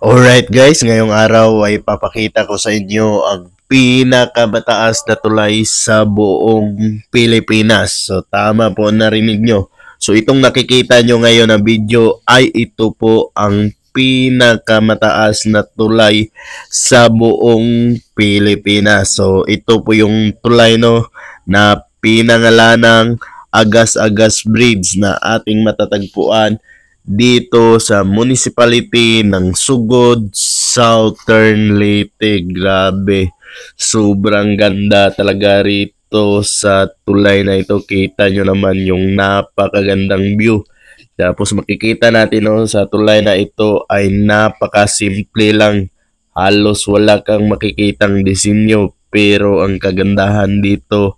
Alright guys, ngayong araw ay papakita ko sa inyo ang pinakamataas na tulay sa buong Pilipinas. So tama po narinig nyo. So itong nakikita nyo ngayon na video ay ito po ang pinakamataas na tulay sa buong Pilipinas. So ito po yung tulay na pinangalanang Agas-Agas Bridge na ating matatagpuan dito sa municipality ng Sugod, Southern Leyte. Grabe, sobrang ganda talaga rito sa tulay na ito. Kita nyo naman yung napakagandang view. Tapos makikita natin sa tulay na ito ay napakasimple lang. Halos wala kang makikitang disenyo pero ang kagandahan dito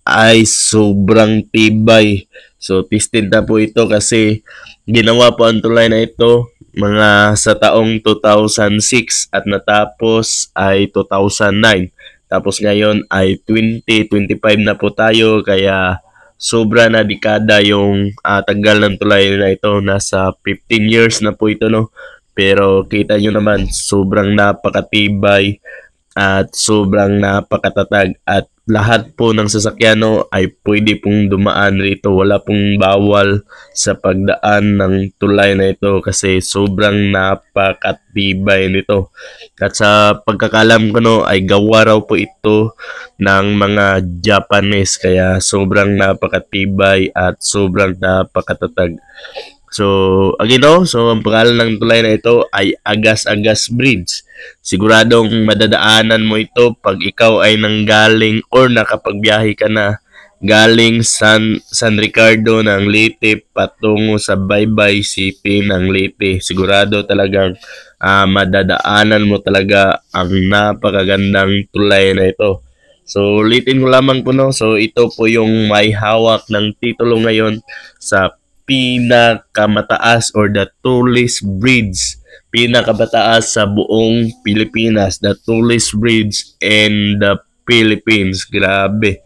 ay sobrang tibay. So tested na po ito kasi ginawa po ang tulay na ito mga sa taong 2006 at natapos ay 2009. Tapos ngayon ay 2025 na po tayo kaya sobra na dekada yung tagal ng tulay na ito. Nasa 15 years na po ito Pero kita nyo naman sobrang napakatibay at sobrang napakatatag at lahat po ng sasakyan ay pwede pong dumaan rito. Wala pong bawal sa pagdaan ng tulay na ito kasi sobrang napakatibay nito. At sa pagkakalam ko ay gawa raw po ito ng mga Japanese kaya sobrang napakatibay at sobrang napakatatag. So, again so ang pangalan ng tulay na ito ay Agas-Agas Bridge. Siguradong madadaanan mo ito pag ikaw ay nanggaling or nakapagbiyahe ka na galing San Ricardo ng Leyte patungo sa Baybay City ng Leyte. Sigurado talagang madadaanan mo talaga ang napakagandang tulay na ito. So, ulitin ko lamang po So, ito po yung may hawak ng titulo ngayon sa pinakamataas or the tallest bridge, pinakamataas sa buong Pilipinas, the tallest bridge in the Philippines. Grabe,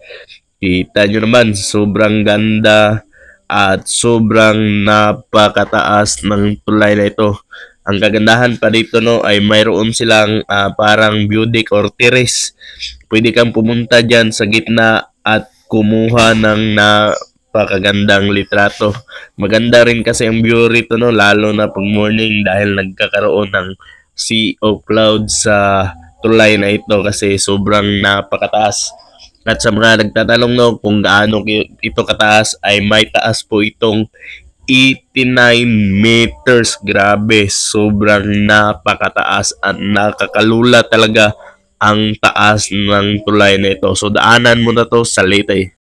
kita nyo naman sobrang ganda at sobrang napakataas ng tulay na ito. Ang kagandahan pa dito ay mayroon silang parang view deck or terrace. Pwede kang pumunta dyan sa gitna at kumuha ng napakagandang litrato. Maganda rin kasi ang view rito lalo na pag morning dahil nagkakaroon ng sea of clouds sa tulay na ito kasi sobrang napakataas. At sa mga nagtatanong kung gaano ito kataas ay may taas po itong 89 meters. Grabe, sobrang napakataas at nakakalula talaga ang taas ng tulay na ito. So daanan mo na to sa Leyte.